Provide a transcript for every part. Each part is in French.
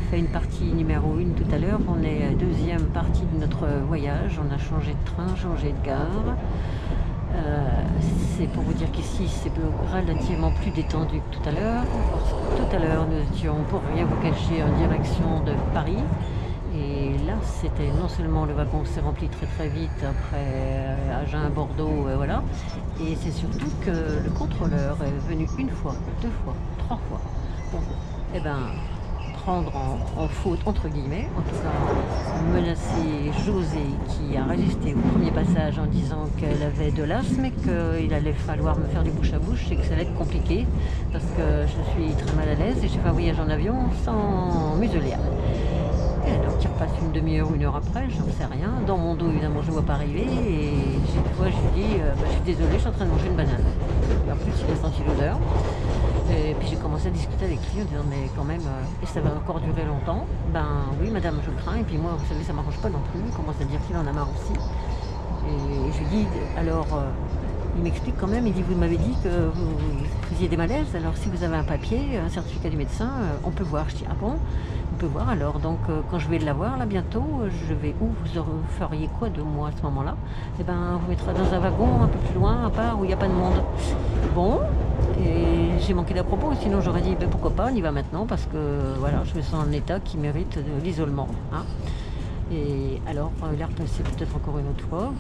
fait une partie numéro 1 tout à l'heure. On est à deuxième partie de notre voyage. On a changé de train, changé de gare. C'est pour vous dire qu'ici c'est relativement plus détendu que tout à l'heure. Tout à l'heure nous étions, pour rien vous cacher, en direction de Paris. Et là c'était non seulement le wagon s'est rempli très très vite après Agen, Bordeaux, voilà. Et c'est surtout que le contrôleur est venu une fois, deux fois, trois fois. Bon, eh ben, prendre en faute, entre guillemets, en tout cas menacer José qui a résisté au premier passage en disant qu'elle avait de l'asthme et qu'il allait falloir me faire du bouche à bouche et que ça allait être compliqué parce que je suis très mal à l'aise et j'ai fait un voyage en avion sans muselière. Et alors il repasse une demi-heure ou une heure après, j'en sais rien. Dans mon dos évidemment je ne vois pas arriver et cette fois je lui dis je suis désolée, je suis en train de manger une banane. Et en plus il a senti l'odeur. Et puis j'ai commencé à discuter avec lui en disant mais quand même, et ça va encore durer longtemps. Ben oui madame je le crains et puis moi vous savez ça m'arrange pas non plus, il commence à dire qu'il en a marre aussi. Et je lui dis alors, il m'explique quand même, il dit vous m'avez dit que vous faisiez des malaises, alors si vous avez un papier, un certificat du médecin, on peut voir. Je dis ah bon, on peut voir alors, donc quand je vais l'avoir là bientôt, je vais où, vous feriez quoi de moi à ce moment-là? Eh ben vous mettrez dans un wagon un peu plus loin, à part où il n'y a pas de monde. Bon. Et j'ai manqué d'à propos, sinon j'aurais dit ben pourquoi pas, on y va maintenant parce que voilà, je me sens en état qui mérite de l'isolement. Hein. Et alors, l'air passé peut-être encore une autre fois,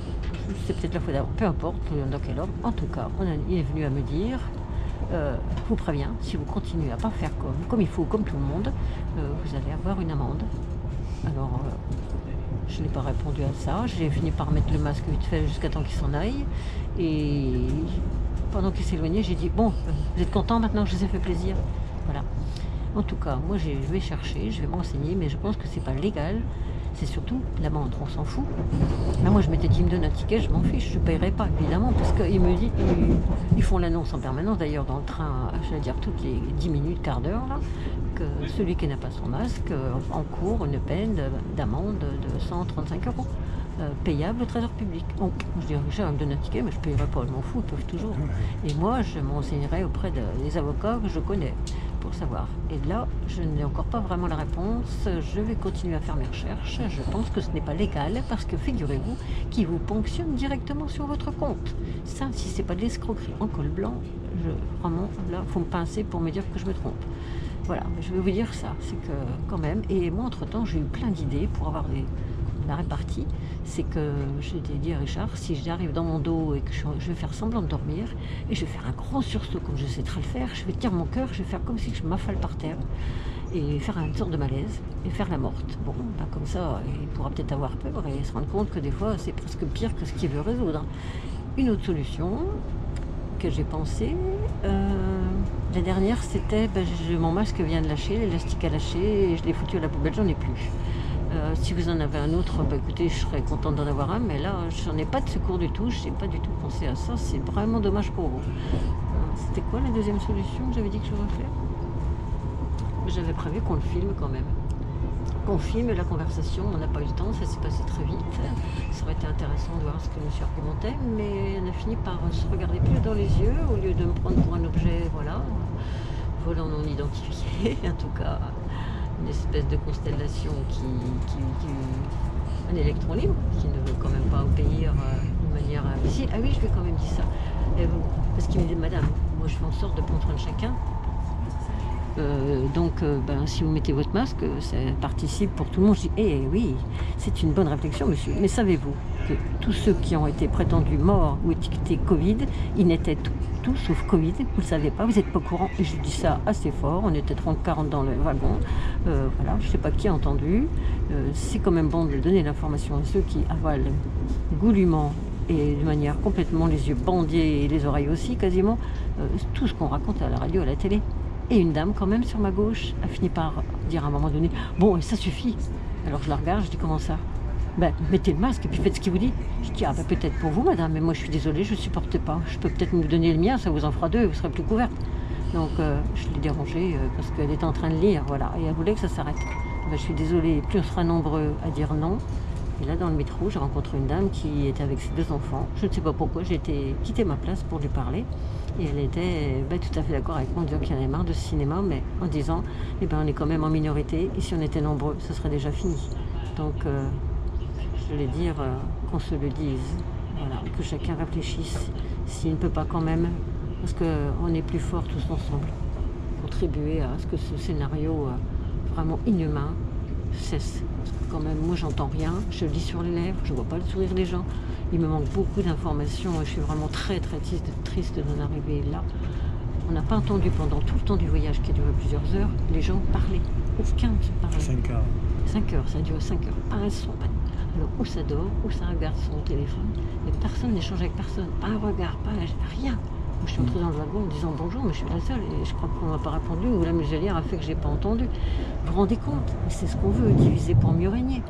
c'est peut-être la fois d'avant, peu importe dans quel ordre. En tout cas, il est venu à me dire, je vous préviens, si vous continuez à pas faire comme il faut, comme tout le monde, vous allez avoir une amende. Alors, je n'ai pas répondu à ça, j'ai fini par mettre le masque vite fait jusqu'à temps qu'il s'en aille. Et pendant qu'il s'éloignait, j'ai dit, bon, vous êtes content maintenant, je vous ai fait plaisir. Voilà. En tout cas, moi je vais chercher, je vais m'enseigner, mais je pense que c'est pas légal. C'est surtout l'amende, on s'en fout. Là, moi je m'étais dit, il me donne un ticket, je m'en fiche, je ne paierai pas évidemment, parce qu'ils me disent, ils font l'annonce en permanence d'ailleurs dans le train, j'allais dire toutes les 10 minutes, quart d'heure, là, que celui qui n'a pas son masque encourt une peine d'amende de 135 €. Payable au trésor public. Donc, je dis Richard, il me donne un ticket, mais je ne payerai pas, je m'en fous, ils peuvent toujours. Et moi, je m'enseignerai auprès des avocats que je connais pour savoir. Et là, je n'ai encore pas vraiment la réponse. Je vais continuer à faire mes recherches. Je pense que ce n'est pas légal parce que figurez-vous qu'ils vous ponctionnent directement sur votre compte. Ça, si c'est pas de l'escroquerie en col blanc, vraiment, là, il faut me pincer pour me dire que je me trompe. Voilà, je vais vous dire ça, c'est que quand même, et moi entre-temps, j'ai eu plein d'idées pour avoir la répartie, c'est que j'ai dit à Richard, si j'arrive dans mon dos et que je vais faire semblant de dormir, et je vais faire un gros sursaut comme je sais très le faire, je vais tenir mon cœur, je vais faire comme si je m'affale par terre, et faire une sorte de malaise, et faire la morte. Bon, ben comme ça, il pourra peut-être avoir peur et se rendre compte que des fois, c'est presque pire que ce qu'il veut résoudre. Une autre solution que j'ai pensée, la dernière, c'était, mon masque vient de lâcher, l'élastique a lâché, et je l'ai foutu à la poubelle, j'en ai plus. Si vous en avez un autre, écoutez, je serais contente d'en avoir un, mais là, j'en ai pas de secours du tout, je n'ai pas du tout pensé à ça, c'est vraiment dommage pour vous. C'était quoi la deuxième solution que j'avais dit que je refais? J'avais prévu qu'on le filme quand même. Qu'on filme la conversation, on n'a pas eu le temps, ça s'est passé très vite. Ça aurait été intéressant de voir ce que monsieur argumentait, mais on a fini par se regarder plus dans les yeux, au lieu de me prendre pour un objet, voilà, volant non identifié, en tout cas. Une espèce de constellation un électron libre qui ne veut quand même pas obéir de manière invisible. Ah oui, je lui ai quand même dit ça. Parce qu'il me dit, madame, moi je fais en sorte de prendre soin de chacun. Donc, si vous mettez votre masque, ça participe pour tout le monde. Je dis, oui, c'est une bonne réflexion, monsieur. Mais savez-vous que tous ceux qui ont été prétendus morts ou étiquetés Covid, ils n'étaient tout sauf Covid, vous ne le savez pas, vous n'êtes pas au courant. Et je dis ça assez fort, on était 30-40 dans le wagon. Voilà, je ne sais pas qui a entendu. C'est quand même bon de donner l'information à ceux qui avalent goulûment et de manière complètement les yeux bandés et les oreilles aussi quasiment, tout ce qu'on raconte à la radio, à la télé. Et une dame quand même sur ma gauche a fini par dire à un moment donné, bon, ça suffit. Alors je la regarde, je dis, comment ça? Mettez le masque et puis faites ce qu'il vous dit. Je dis, peut-être pour vous madame, mais moi je suis désolée, je ne supporte pas. Je peux peut-être vous donner le mien, ça vous en fera deux et vous serez plus couverte. Donc je l'ai dérangée parce qu'elle était en train de lire, voilà, et elle voulait que ça s'arrête. Je suis désolée, plus on sera nombreux à dire non, Et là, dans le métro, j'ai rencontré une dame qui était avec ses 2 enfants. Je ne sais pas pourquoi, j'ai quitté ma place pour lui parler. Et elle était tout à fait d'accord avec moi en disant qu'il y en avait marre de ce cinéma, mais en disant, on est quand même en minorité, et si on était nombreux, ce serait déjà fini. Donc, je voulais dire qu'on se le dise, voilà, que chacun réfléchisse s'il ne peut pas quand même, parce qu'on est plus forts tous ensemble, contribuer à ce que ce scénario vraiment inhumain cesse. Parce que quand même, moi j'entends rien, je lis sur les lèvres, je vois pas le sourire des gens. Il me manque beaucoup d'informations et je suis vraiment très triste d'en arriver là. On n'a pas entendu pendant tout le temps du voyage qui a duré plusieurs heures, les gens parler. Aucun ne se parlait. 5 heures. 5 heures, ça a duré 5 heures. Pas un son, pas. Alors où ça dort, où ça regarde son téléphone, mais personne n'échange avec personne, pas un regard, pas rien. Moi, je suis entrée dans le wagon en disant bonjour, mais je suis la seule et je crois qu'on m'a pas répondu ou la muselière a fait que je n'ai pas entendu. Vous vous rendez compte? C'est ce qu'on veut, diviser pour mieux régner.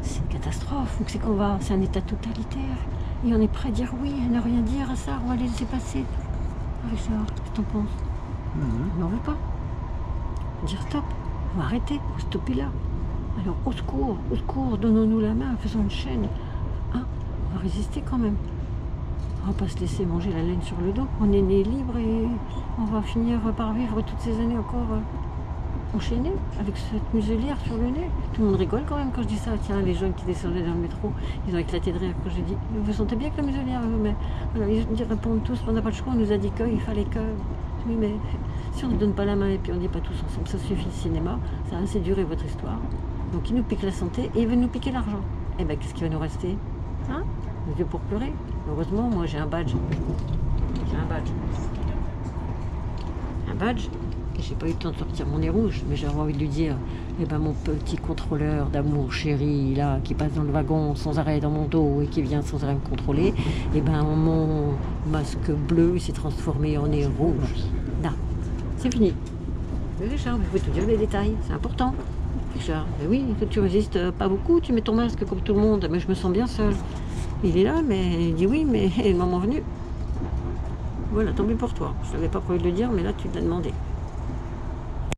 C'est une catastrophe, c'est qu'on va, c'est un état totalitaire et on est prêt à dire oui, à ne rien dire à ça, on va les laisser passer. Richard, qu'est-ce que t'en penses? On n'en veut pas. Dire stop, on va arrêter, faut stopper là. Alors au secours, donnons-nous la main, faisons une chaîne. Hein, on va résister quand même. On va pas se laisser manger la laine sur le dos. On est né libre et on va finir par vivre toutes ces années encore enchaînées avec cette muselière sur le nez. Tout le monde rigole quand même quand je dis ça. Tiens, les jeunes qui descendaient dans le métro, ils ont éclaté de rire quand j'ai dit vous sentez bien que la muselière, mais voilà, ils répondent tous, on n'a pas le choix, on nous a dit qu'il fallait que. Oui, mais si on ne donne pas la main et puis on ne dit pas tous ensemble, ça suffit le cinéma, ça a assez duré votre histoire. Donc il nous pique la santé et il veut nous piquer l'argent. Eh bien, qu'est-ce qui va nous rester? Hein? Les yeux pour pleurer. Heureusement, moi j'ai un badge. J'ai un badge. Un badge. Et j'ai pas eu le temps de sortir mon nez rouge, mais j'avais envie de lui dire, mon petit contrôleur d'amour chéri, là, qui passe dans le wagon sans arrêt dans mon dos et qui vient sans arrêt me contrôler, mon masque bleu il s'est transformé en nez rouge. Là, c'est fini. Mais Richard, vous pouvez tout dire les détails, c'est important. Richard, mais oui, tu résistes pas beaucoup, tu mets ton masque comme tout le monde, mais je me sens bien seule. Il est là, mais il dit oui, mais le moment venu. Voilà, tant pis pour toi. Je n'avais pas prévu de le dire, mais là tu l'as demandé.